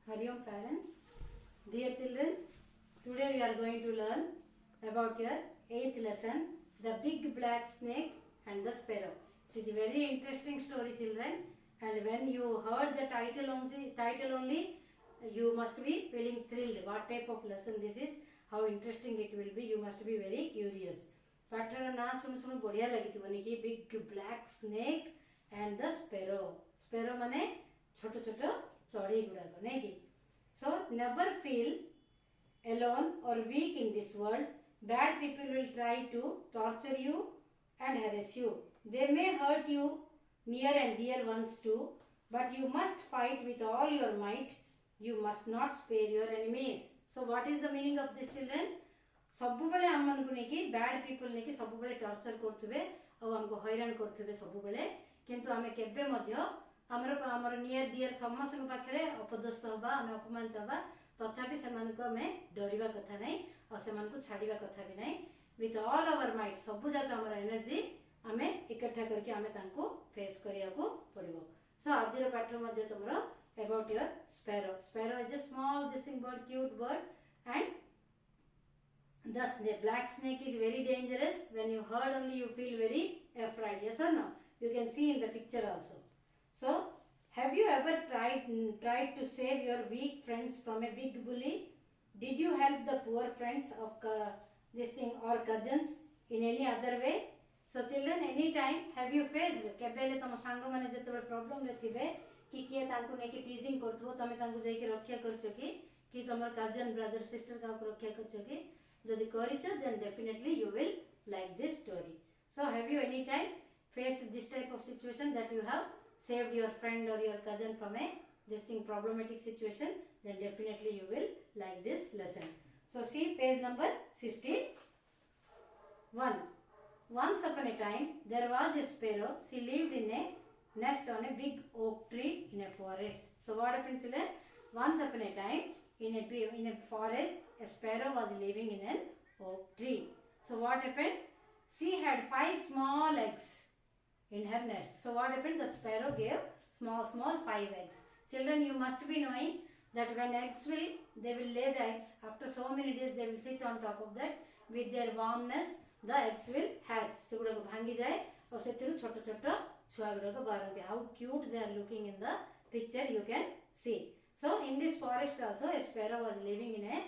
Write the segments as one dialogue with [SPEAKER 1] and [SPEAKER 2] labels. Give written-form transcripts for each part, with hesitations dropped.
[SPEAKER 1] Hari Om parents, dear children, today we are going to learn about your 8th lesson, the big black snake and the sparrow. It is a very interesting story children, and when you heard the title only you must be feeling thrilled. What type of lesson this is, how interesting it will be, you must be very curious. ପାଠର ନାଁ ଶୁଣୁ ଶୁଣୁ ବଢ଼ିଆ ଲାଗିଥିବନି କି big black snake and the sparrow ମାନେ ଛୋଟ ଛୋଟ ଚଢ଼େଇ ଗୁଡ଼ାକ ନାଇଁ କି. So never feel alone or weak in this world. Bad people will try to torture you and harass you. They may hurt you near and dear ones too, but you must fight with all your might. You must not spare your enemies. So what is the meaning of this children? ସବୁବେଳେ ଆମମାନଙ୍କୁ ନେଇକି bad people ନେଇକି ସବୁବେଳେ torture କରୁଥିବେ ଆଉ ଆମକୁ ହଇରାଣ କରୁଥିବେ ସବୁବେଳେ, କିନ୍ତୁ ଆମେ କେବେ ମଧ୍ୟ ଆମର ନିୟର ଡିୟର ସମସ୍ତଙ୍କ ପାଖରେ ଅପଦସ୍ତ ହେବା, ଆମେ ଅପମାନିତ ହେବା, ତଥାପି ସେମାନଙ୍କୁ ଆମେ ଡରିବା କଥା ନାହିଁ ଆଉ ସେମାନଙ୍କୁ ଛାଡ଼ିବା କଥା ବି ନାହିଁ. ୱିଥ୍ ଅଲ୍ ଆୱାର ମାଇଟ୍ ସବୁ ଯାକ ଆମର ଏନର୍ଜି ଆମେ ଏକଠା କରିକି ଆମେ ତାଙ୍କୁ ଫେସ୍ କରିବାକୁ ପଡ଼ିବ. ସୋ ଆଜିର ପାଠ ମଧ୍ୟ ତୁମର about your sparrow. Sparrow is a small bird, cute bird, and the black snake is very dangerous. When you heard only you feel very afraid. Yes or no? You can see in the picture also. So, have you ever tried to save your weak friends from a big bully? Did you help the poor friends of or cousins in any other way? So children, any time have you faced केबेले तम सांग माने जेतबे problem रे थिबे कि किए तांको नेकी टीजिंग करथबो तमे तांको जाई के रक्षा करछो कि तमर कजन ब्रदर सिस्टर का रक्षा करछो कि जदि करिछो then definitely you will like this story. So have you any time faced this type of situation that you have saved your friend or your cousin from a problematic situation? Then definitely you will like this lesson. So see page number 61. Once upon a time there was a sparrow. She lived in a nest on a big oak tree in a forest. So what happened children? Once upon a time in a forest a sparrow was living in an oak tree. So what happened? She had 5 small eggs in her nest. So what happened? The sparrow gave small 5 eggs. Children, you must be knowing that when they will lay the eggs. After so many days they will sit on top of that. With their warmness the eggs will hatch. सेगुड़ा को भांगी जाए और से तेरु छोटा छोटा छुआ गुड़ा को बारंती. How cute they are looking in the picture you can see. So in this forest also a sparrow was living in a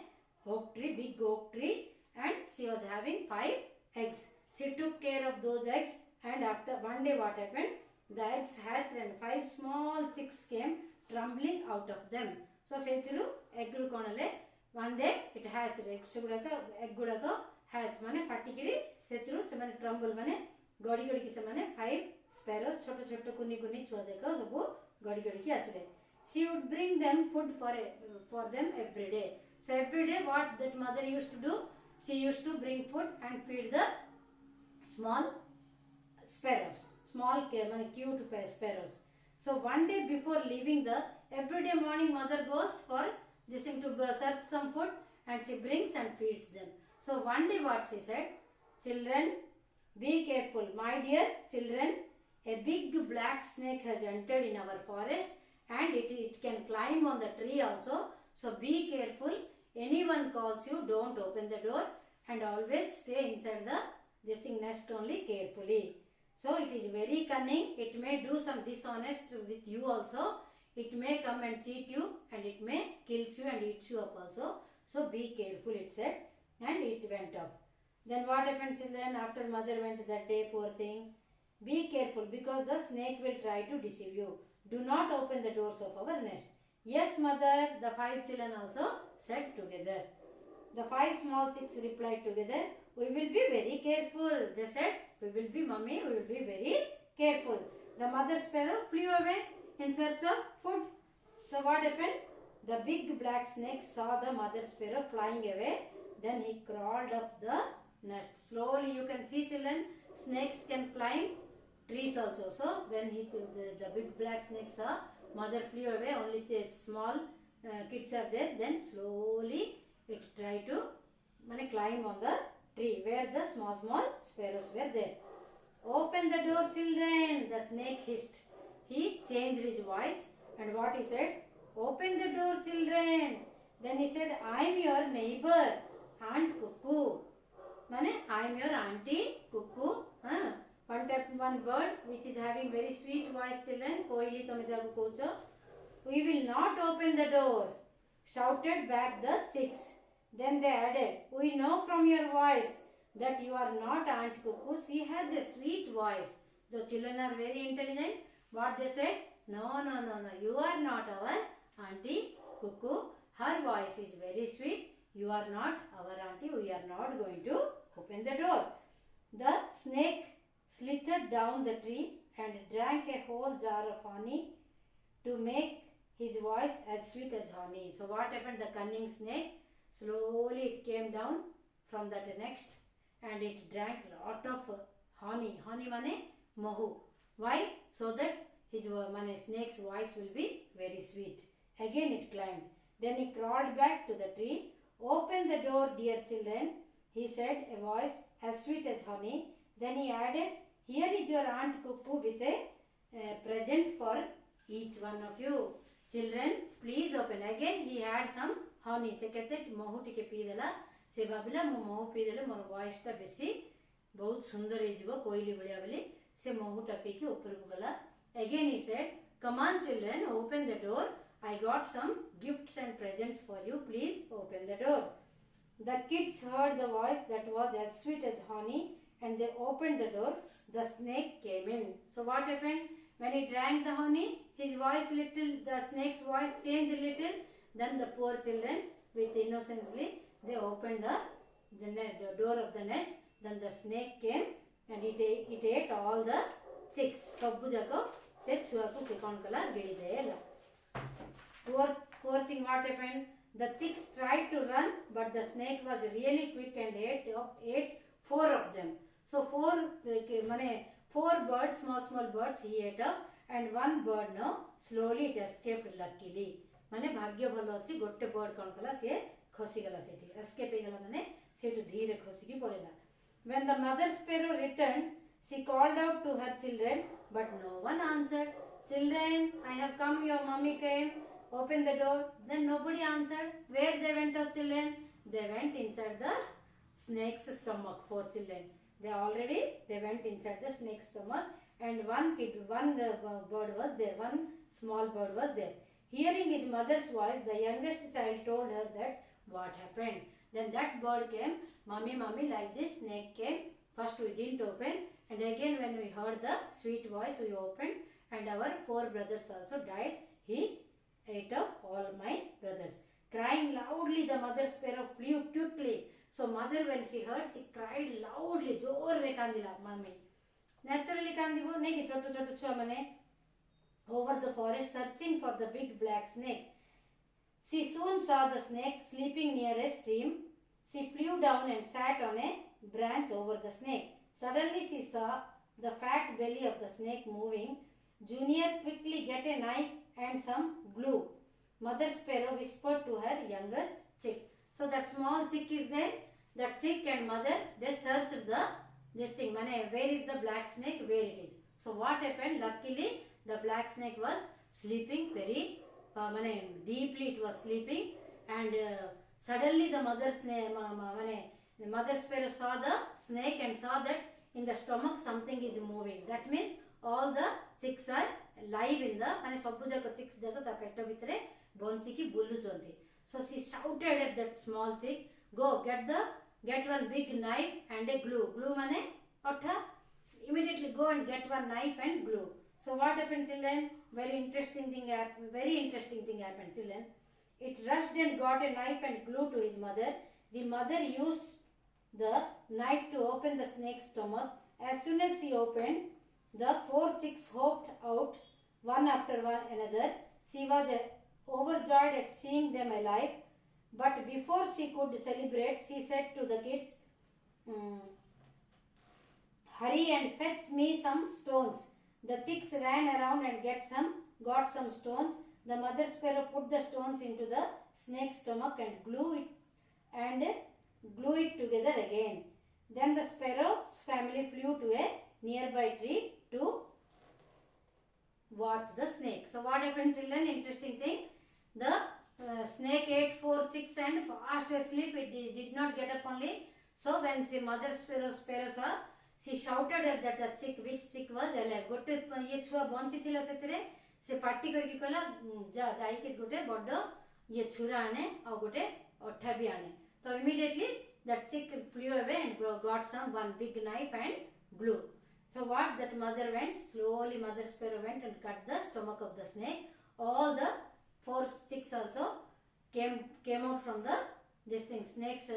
[SPEAKER 1] big oak tree, and she was having 5 eggs. She took care of those eggs, and after one day what happened? The eggs hatched and 5 small chicks came tumbling out of them. So सेतिरु egg रु कोनले one day it hatched. सेगुड़ा का egg गुड़ा को hatch माने फाटी किरी सेतिरु से माने tremble माने गड़ी गड़ी की से माने 5 sparrows छोटे छोटे कुनी कुनी छुआ देखो सबो गड़ी गड़ी की आसले. She would bring them food for them every day. So every day what that mother used to do? She used to bring food and feed the small sparrows, cute sparrows. So one day before leaving everyday morning mother goes for this thing to search some food, and she brings and feeds them. So one day what she said? Children, be careful. My dear children, a big black snake has entered in our forest, and it can climb on the tree also. So be careful. Anyone calls you, don't open the door, and always stay inside this nest only carefully. So it is very cunning. It may do some dishonest with you also. It may come and cheat you, and it may kills you and eats you up also. So be careful, it said, and it went off. Then what happened children? After mother went that day, poor thing, be careful because the snake will try to deceive you. Do not open the doors of our nest. Yes mother, the 5 children also said together. The 5 small chicks replied together, we will be very careful. They said, we will be mummy, we will be very careful. The mother sparrow flew away in search of food. So what happened? The big black snake saw the mother sparrow flying away. Then he crawled up the nest. Slowly you can see children, snakes can climb trees also. So when the big black snake saw mother flew away, only small kids are there, then slowly it tried to climb on the tree where the small sparrows were there. Open the door children, the snake hissed. He changed his voice, and what he said? Open the door, children. Then he said, I am your neighbor, Aunt Cuckoo. Mane, I am your auntie Cuckoo. One bird which is having very sweet voice, children. Koili tome jagu kocho. We will not open the door, shouted back the chicks. Then they added, we know from your voice that you are not Aunt Cuckoo. She has a sweet voice. The children are very intelligent. What they said? No, you are not our Auntie Cuckoo. Her voice is very sweet. You are not our auntie. We are not going to open the door. The snake slithered down the tree and drank a whole jar of honey to make his voice as sweet as honey. So what happened? The cunning snake, slowly it came down from that next and it drank lot of honey. Honey mane mohu. Why? So that his snake's voice will be very sweet. Again it climbed. Then he crawled back to the tree. Open the door, dear children, he said, a voice as sweet as honey. Then he added, here is your Aunt Cuckoo with a present for each one of you. Children, please open. Again he had some honey. Se kete mohu tike pidela. Se babila mo mohu pidele mor voice ta besi बहुत सुंदर ହେଇଯିବ कोइली भलिया बोली से मोहू टपी के ऊपर को गला. Again he said, come on children, open the door. I got some gifts and presents for you. Please open the door. The kids heard the voice that was as sweet as honey and they opened the door. The snake came in. So what happened? When he drank the honey, his voice the snake's voice changed a little. Then the poor children with innocently, they opened the door of the nest. Then the snake came and it ate all the chicks. Sabbu jako se chuaku se kon kala gedi deyala. Poor thing, what happened? The chicks tried to run, but the snake was really quick and ate 4 of them. So 4 birds, small birds he ate up, and 1 bird no slowly it escaped luckily. Mane bhagya bhalo achi gotte bird kon kala se khosi gala seti escape he gala mane setu dheere khosi ki podela. When the mother sparrow returned, she called out to her children, but no one answered. Children, I have come, your mommy came. Open the door. Then nobody answered. Where they went of children? They went inside the snake's stomach. 4 children. They went inside the snake's stomach, and one bird was there. One small bird was there. Hearing his mother's voice, the youngest child told her that what happened. Then that bird came. Mommy, like this snake came. First we didn't open, and again when we heard the sweet voice, we opened, and our 4 brothers also died. He ate up all my brothers. Crying loudly, the mother sparrow flew quickly. So mother, when she heard, she cried loudly. Jorre kandila, mommy. Naturally kandibo, neki chotu chua mane over the forest searching for the big black snake. She soon saw the snake sleeping near a stream. She flew down and sat on a branch over the snake. Suddenly she saw the fat belly of the snake moving. Junior, quickly get a knife and some glue. Mother sparrow whispered to her youngest chick. So that small chick is there. That chick and mother, they searched this thing. Where is the black snake? Where it is. So what happened? Luckily, the black snake was sleeping very deeply. It was sleeping, and suddenly the mother sparrow saw the snake and saw that in the stomach something is moving. That means all the chicks are live in the sabbu jako chicks jako ta petto vitare bonchi ki bulluchonti. So she shouted at that small chick, go get one big knife and a glue. Glue mane otta. Immediately go and get one knife and glue. So what happened, children? Very interesting thing happened, children. It rushed and got a knife and glue to his mother. The mother used the knife to open the snake's stomach. As soon as she opened, the 4 chicks hopped out one after another. She was overjoyed at seeing them alive. But before she could celebrate, she said to the kids, hurry and fetch me some stones. The chicks ran around and got some stones. The mother sparrow put the stones into the snake's stomach and glue it together again. Then the sparrow's family flew to a nearby tree to watch the snake. So what happened, children? Interesting thing. The snake ate 4 chicks and fast asleep. It did not get up only. So when the mother sparrow saw, she shouted at that the chick, which chick was alive. गोटे ये छुआ bunchy थिला सेतरे से party करके कहला जा जाई के गोटे बड़ ये छुरा आने और गोटे अठा भी आने. तो immediately that chick flew away and got some one big knife and glue. So what that mother went, slowly mother sparrow went and cut the stomach of the snake. All the 4 chicks also came out from the this thing snake's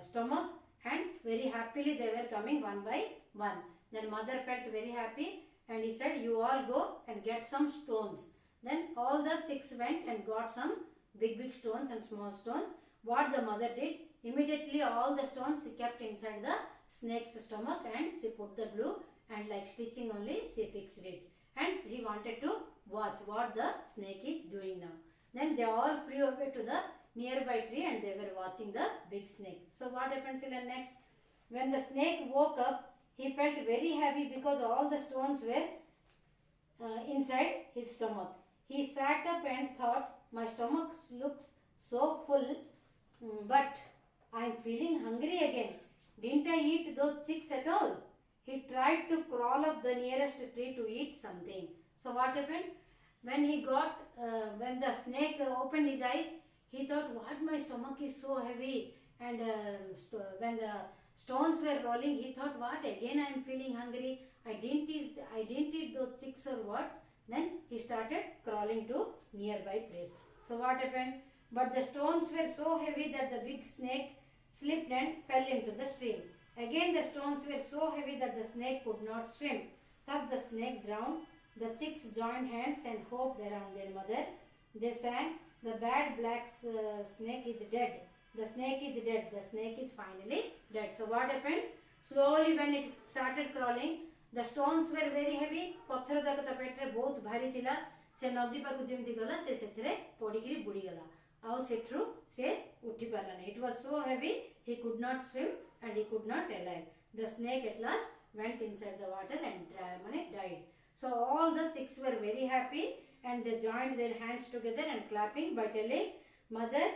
[SPEAKER 1] stomach, and very happily they were coming one by one. Then mother felt very happy and he said, you all go and get some stones. Then all the chicks went and got some big stones and small stones. What the mother did, immediately all the stones she kept inside the snake's stomach and she put the glue and like stitching only she fixed it. And he wanted to watch what the snake is doing now. Then they all flew away to the nearby tree and they were watching the big snake. So what happened children next? When the snake woke up, he felt very happy because all the stones were inside his stomach. He sat up and thought, my stomach looks so full, but I am feeling hungry again. Didn't I eat those chicks at all? He tried to crawl up the nearest tree to eat something. So what happened? When when the snake opened his eyes, he thought, what, my stomach is so heavy. And when the stones were rolling, he thought, what, again I am feeling hungry. I didn't eat those chicks or what. Then he started crawling to nearby place. So what happened? But the stones were so heavy that the big snake slipped and fell into the stream. Again the stones were so heavy that the snake could not swim. Thus the snake drowned. The chicks joined hands and hopped around their mother. They sang, the bad black snake is dead. The snake is dead. The snake is finally dead. So what happened? Slowly when it started crawling, the stones were very heavy. पत्थर तक तपेट्रे बहुत भारी थिला. से नदी पाकु जेमती गला से सेथरे पड़िकिरी बुड़ी गला. आउ सेठरू से उठी पारलानी. It was so heavy he could not swim and he could not alive. The snake at last went inside the water and died. So all the chicks were very happy and they joined their hands together and clapping by telling mother.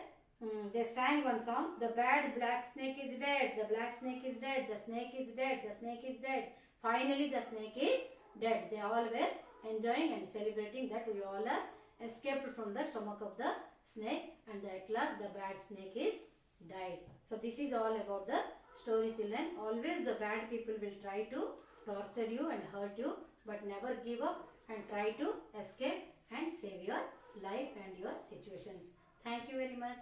[SPEAKER 1] They sang one song. The bad black snake is dead. The black snake is dead. The snake is dead. The snake is dead. Finally the snake is dead. They all were enjoying and celebrating that we all are escaped from the stomach of the snake, and at last the bad snake is died. So this is all about the story children. Always the bad people will try to torture you and hurt you, but never give up and try to escape and save your life and your situations. Thank you very much.